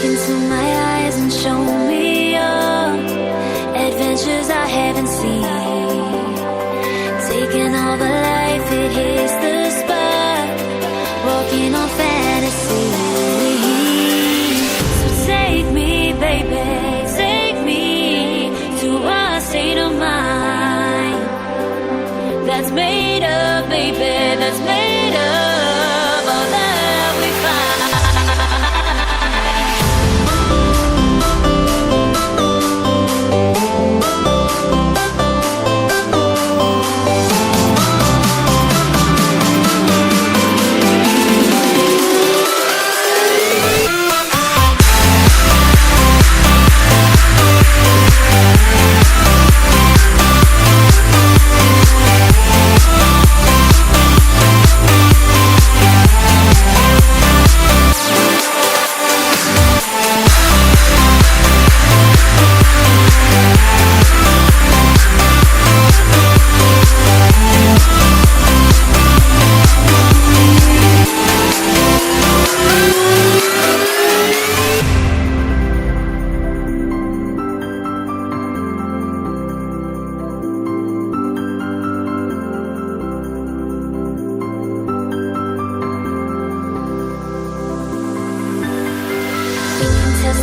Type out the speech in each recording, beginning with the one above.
into my eyes and show me your adventures I haven't seen. Taking all the life, it hits the spot. Walking on fantasy. So take me, baby, take me to a state of mind that's made up, baby, that's made up all that we find.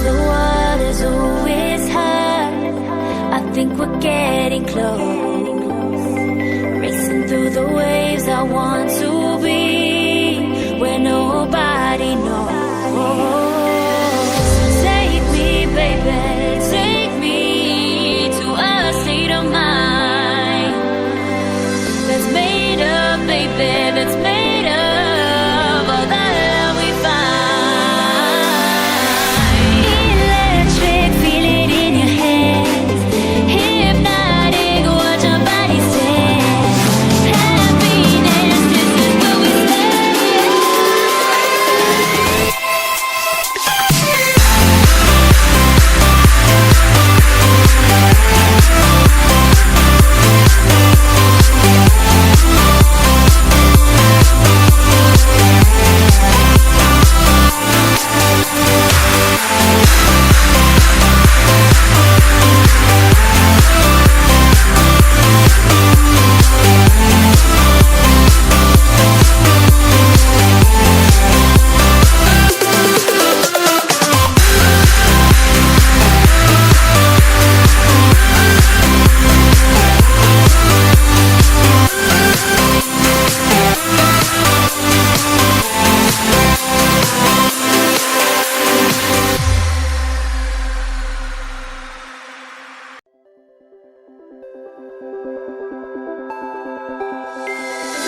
The water's always high. I think we're getting close. Racing through the waves, I want to be where nobody knows. So take me, baby, take me to a state of mind that's made up, baby, that's made up all that we find.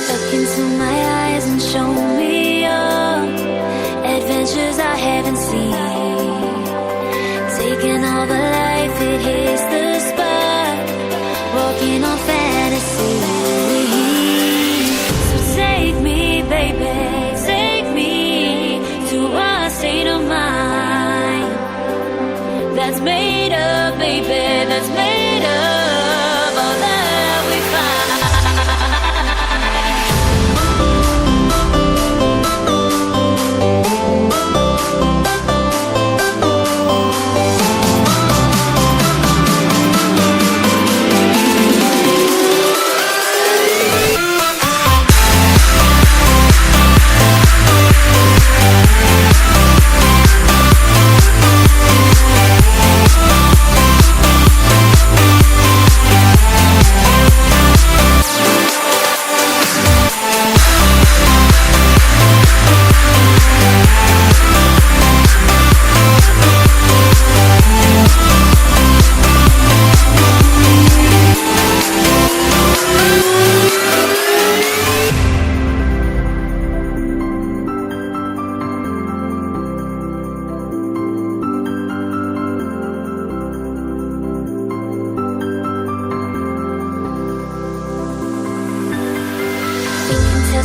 Look into my eyes and show me your adventures I haven't seen. Taking all the life, it hits the spot. Walking on fantasy. So take me, baby, take me to a state of mind that's made up, baby, that's made up all that we find.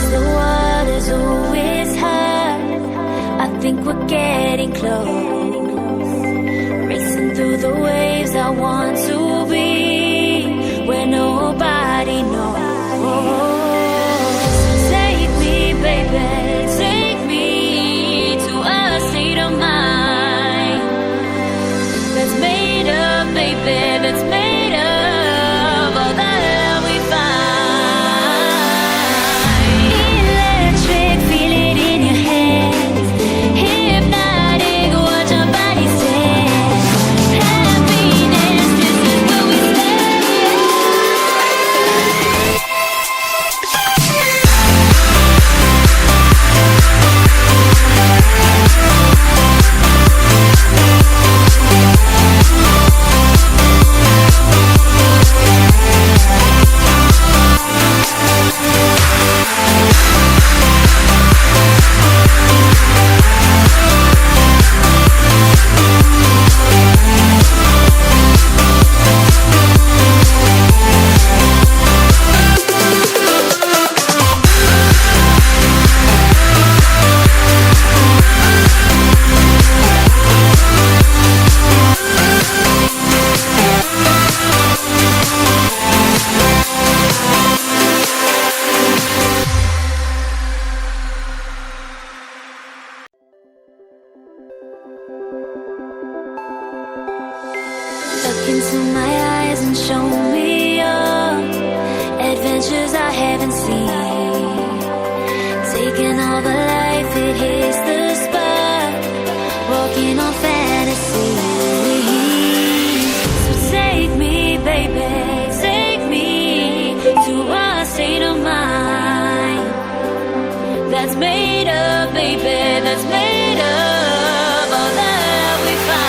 The water's always high. I think we're getting close. Racing through the waves, I want to be where nobody knows. So take me, baby, take me to a state of mind that's made of, baby, that's made of all that we find.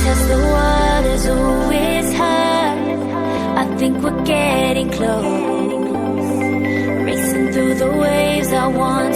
Test the waters, oh, it's high. I think we're getting close. Racing through the waves, I want